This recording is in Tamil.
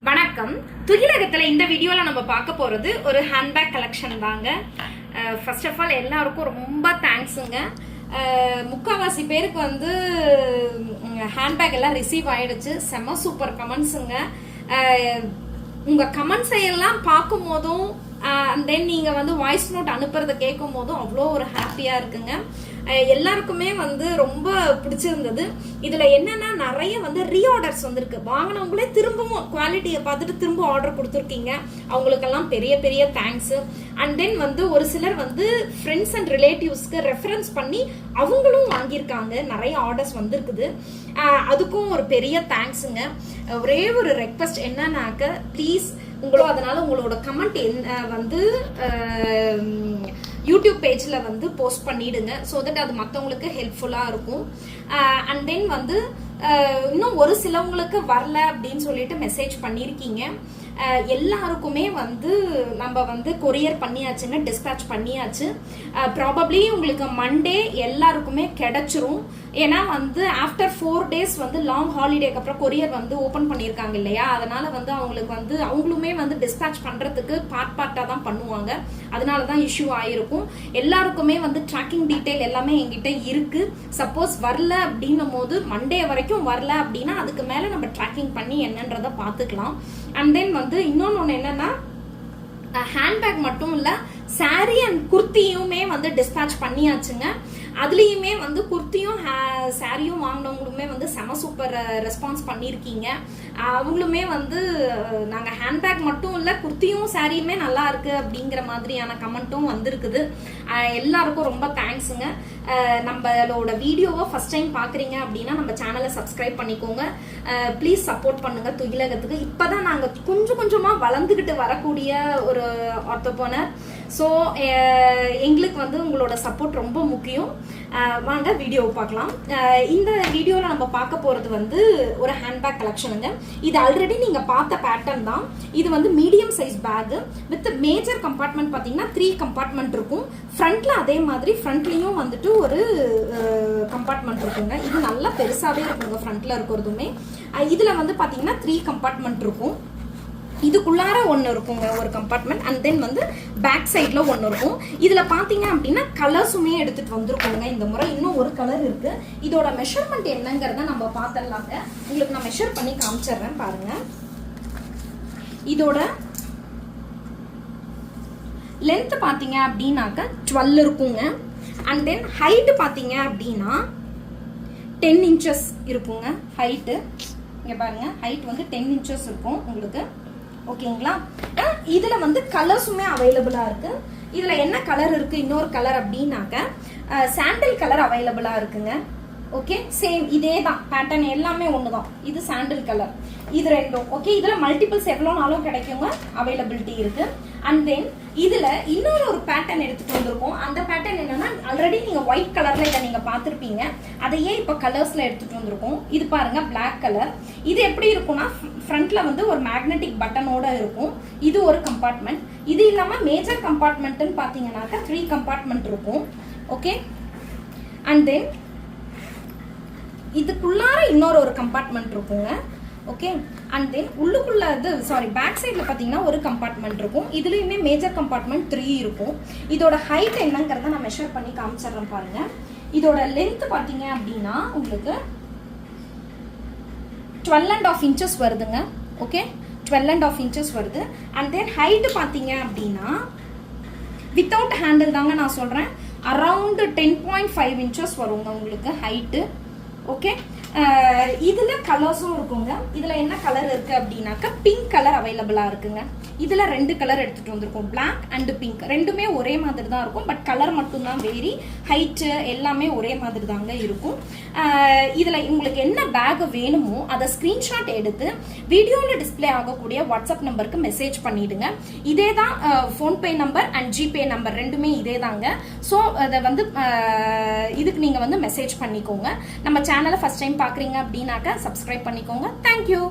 வணக்கம். துகிலகத்துல இந்த வீடியோல நம்ம பார்க்க போறது ஒரு ஹேண்ட்பேக் கலெக்ஷன் தாங்க. ஃபர்ஸ்ட் ஆஃப் ஆல் எல்லாருக்கும் ரொம்ப தேங்க்ஸுங்க. முக்காவாசி பேருக்கு வந்து ஹேண்ட்பேக் எல்லாம் ரிசீவ் ஆயிடுச்சு. செம்ம சூப்பர் கமெண்ட்ஸுங்க. உங்க கமெண்ட்ஸை எல்லாம் பார்க்கும் போதும் தென் நீங்க வந்து வாய்ஸ் நோட் அனுப்புறத கேட்கும் போதும் அவ்வளோ ஒரு ஹாப்பியா இருக்குங்க. எல்லாருக்குமே வந்து ரொம்ப பிடிச்சிருந்தது. இதுல என்னன்னா நிறைய வந்து ரீஆர்டர்ஸ் வந்திருக்கு. வாங்கினவங்களே திரும்பவும் குவாலிட்டியை பார்த்துட்டு திரும்ப ஆர்டர் கொடுத்துருக்கீங்க. அவங்களுக்கெல்லாம் பெரிய பெரிய தேங்க்ஸ். அண்ட் தென் வந்து ஒரு சிலர் வந்து ஃப்ரெண்ட்ஸ் அண்ட் ரிலேட்டிவ்ஸ்க்கு ரெஃபரன்ஸ் பண்ணி அவங்களும் வாங்கியிருக்காங்க. நிறைய ஆர்டர்ஸ் வந்திருக்குது. அதுக்கும் ஒரு பெரிய தேங்க்ஸுங்க. ஒரே ஒரு ரெக்வஸ்ட் என்னன்னாக்க ப்ளீஸ் அதனால உங்களோட கமெண்ட் வந்து யூடியூப் பேஜ்ல வந்து போஸ்ட் பண்ணிடுங்க. ஸோ தட் அது மற்றவங்களுக்கு ஹெல்ப்ஃபுல்லா இருக்கும். அண்ட் தென் வந்து இன்னும் ஒரு சிலவங்களுக்கு வரல அப்படின்னு சொல்லிட்டு மெசேஜ் பண்ணியிருக்கீங்க. எல்லாருக்குமே வந்து நம்ம வந்து கொரியர் பண்ணியாச்சுங்க, டிஸ்பேச் பண்ணியாச்சு. ப்ராபப்ளி உங்களுக்கு மண்டே எல்லாருக்குமே கிடைச்சிரும். ஏன்னா வந்து ஆஃப்டர் 4 days வந்து லாங் ஹாலிடேக்கு அப்புறம் கொரியர் வந்து ஓப்பன் பண்ணியிருக்காங்க இல்லையா, அதனால வந்து அவங்களுக்கு வந்து அவங்களுமே வந்து டிஸ்பேச் பண்றதுக்கு பார்ட்டாக தான் பண்ணுவாங்க. அதனால தான் இஷ்யூ ஆயிருக்கும். எல்லாருக்குமே வந்து ட்ராக்கிங் டீடைல் எல்லாமே எங்கிட்ட இருக்கு. சப்போஸ் வரல அப்படின்னும் போது மண்டே வரைக்கும் வரல அப்படின்னா அதுக்கு மேல நம்ம ட்ராக்கிங் பண்ணி என்னன்றதை பார்த்துக்கலாம். அண்ட் தென் வந்து இன்னொன்னு என்னன்னா, ஹேண்ட்பேக் மட்டும் இல்ல, சாரி அண்ட் குர்த்தியுமே வந்து டிஸ்பேச் பண்ணியாச்சுங்க. அதுலயுமே வந்து குர்த்தியும் சாரியும் வாங்கினவங்களுமே வந்து செம சூப்பர் ரெஸ்பான்ஸ் பண்ணியிருக்கீங்க. அவங்களுமே வந்து நாங்க ஹேண்ட்பேக் மட்டும் இல்ல குர்த்தியும் சாரியுமே நல்லா இருக்கு அப்படிங்கிற மாதிரியான கமெண்ட்டும் வந்திருக்குது. எல்லாருக்கும் ரொம்ப தேங்க்ஸுங்க. நம்மளோட வீடியோவை ஃபர்ஸ்ட் டைம் பாக்குறீங்க அப்படின்னா நம்ம சேனலை சப்ஸ்கிரைப் பண்ணிக்கோங்க. ப்ளீஸ் சப்போர்ட் பண்ணுங்க துகிலகத்துக்கு. இப்பதான் நாங்க கொஞ்சம் கொஞ்சமா வளர்ந்துகிட்டு வரக்கூடிய ஒரு ஆர்த்தோபனர். ஸோ எங்களுக்கு வந்து உங்களோட சப்போர்ட் ரொம்ப முக்கியம். வாங்க வீடியோ பார்க்கலாம். இந்த வீடியோவில் நம்ம பார்க்க போகிறது வந்து ஒரு ஹேண்ட்பேக் கலெக்ஷனுங்க. இது ஆல்ரெடி நீங்கள் பார்த்த பேட்டர்ன் தான். இது வந்து medium size bag with major compartment. பார்த்தீங்கன்னா 3 கம்பார்ட்மெண்ட் இருக்கும். ஃப்ரண்ட்ல அதே மாதிரி ஃப்ரண்ட்லேயும் வந்துட்டு ஒரு கம்பார்ட்மெண்ட் இருக்குங்க. இது நல்லா பெருசாகவே இருக்குங்க ஃப்ரண்ட்ல இருக்கிறதுமே. இதில் வந்து பார்த்தீங்கன்னா 3 கம்பார்ட்மெண்ட் இருக்கும். இதுக்குள்ளார ஒன்று இருக்குங்க ஒரு கம்பார்ட்மெண்ட். அண்ட் தென் வந்து பேக் சைட்ல ஒன்று இருக்கும். இதுல பாத்தீங்க அப்படின்னா கலர்ஸுமே எடுத்துட்டு வந்திருக்கோங்க. இந்த முறை இன்னும் ஒரு கலர் இருக்கு. இதோட மெஷர்மெண்ட் என்னங்கிறத நம்ம பார்த்தலாங்க. உங்களுக்கு நான் மெஷர் பண்ணி காமிச்சிடுறேன் பாருங்க. இதோட லென்த் பாத்தீங்க அப்படின்னாக்க 12 இருக்குங்க. அண்ட் தென் ஹைட் பாத்தீங்க அப்படின்னா 10 inches இருக்குங்க. ஹைட்டு இங்க பாருங்க, ஹைட் வந்து 10 inches இருக்கும் உங்களுக்கு. ஓகேங்களா? இதுல வந்து கலர்ஸுமே அவைலபிளா இருக்கு. இதுல என்ன கலர் இருக்கு, இன்னொரு கலர் அப்படின்னாக்க சாண்டல் கலர் அவைலபிளா இருக்குங்க. ஓகே, சேம் இதே தான் பேட்டர்ன், எல்லாமே ஒண்ணுதான். இது சாண்டல் கலர், இது ரெண்டும். ஓகே, இதுல மல்டிபிள்ஸ் எவ்வளோ நாளும் கிடைக்குங்க, அவைலபிலிட்டி இருக்கு. அண்ட் தென் இதுல இன்னொரு ஒரு பேட்டர்ன் எடுத்துட்டு வந்திருக்கோம். அந்த பேட்டர்ன் என்னன்னா, ஆல்ரெடி நீங்க ஒயிட் கலர்ல இதை நீங்க பாத்திருப்பீங்க. அதையே இப்ப கலர்ஸ்ல எடுத்துட்டு வந்திருக்கோம். இது பாருங்க, பிளாக் கலர். இது எப்படி இருக்கும்னா, ஃப்ரண்ட்ல வந்து ஒரு மேக்னெட்டிக் பட்டனோட இருக்கும். இது ஒரு கம்பார்ட்மெண்ட். இது இல்லாம மேஜர் கம்பார்ட்மெண்ட்னு பாத்தீங்கன்னாக்கா 3 கம்பார்ட்மெண்ட் இருக்கும். ஓகே, அண்ட் தென் இதுக்குள்ளார இன்னொரு ஒரு கம்பார்ட்மெண்ட் இருக்குங்க. ஓகே, அண்ட் தென் உள்ளுக்குள்ள பேக் சைட்ல பாத்தீங்கன்னா ஒரு கம்பார்ட்மெண்ட் இருக்கும். இதுலயுமே மேஜர் கம்பார்ட்மெண்ட் 3 இருக்கும். இதோட ஹைட் என்னங்கறத நான் மெஷர் பண்ணி காமிச்சிடுறேன் பாருங்க. இதோட லென்த் பாத்தீங்க அப்படின்னா உங்களுக்கு 12.5 inches வருதுங்க. ஓகே, 12.5 inches வருது. அண்ட் தென் ஹைட் பாத்தீங்க அப்படின்னா வித்தவுட் ஹேண்டில் தாங்க நான் சொல்றேன், அரௌண்ட் 10.5 inches வருங்க உங்களுக்கு ஹைட்டு. ஓகே, இதுல கலர்ஸும் இருக்குங்க. இதுல என்ன கலர் இருக்கு அப்படின்னாக்கா பிங்க் கலர் அவைலபிளா இருக்குங்க. இதுல 2 கலர் எடுத்துட்டு வந்திருக்கோம், பிளாக் அண்ட் பிங்க். ரெண்டுமே ஒரே மாதிரி தான் இருக்கும், பட் கலர் மட்டும் தான் வேரி. ஹைட் எல்லாமே ஒரே மாதிரி தாங்க இருக்கும். இதுல உங்களுக்கு என்ன பேக் வேணுமோ அதை ஸ்கிரீன்ஷாட் எடுத்து வீடியோல டிஸ்பிளே ஆகக்கூடிய வாட்ஸ்அப் நம்பருக்கு மெசேஜ் பண்ணிடுங்க. இதே தான் PhonePe number and GPay number, ரெண்டுமே இதே தாங்க. ஸோ அதை வந்து இதுக்கு நீங்க வந்து மெசேஜ் பண்ணிக்கோங்க. நம்ம சேனலை ஃபர்ஸ்ட் டைம் பாக்குறீங்க அப்படின்னாக்க சப்ஸ்கிரைப் பண்ணிக்கோங்க. தேங்க்யூ.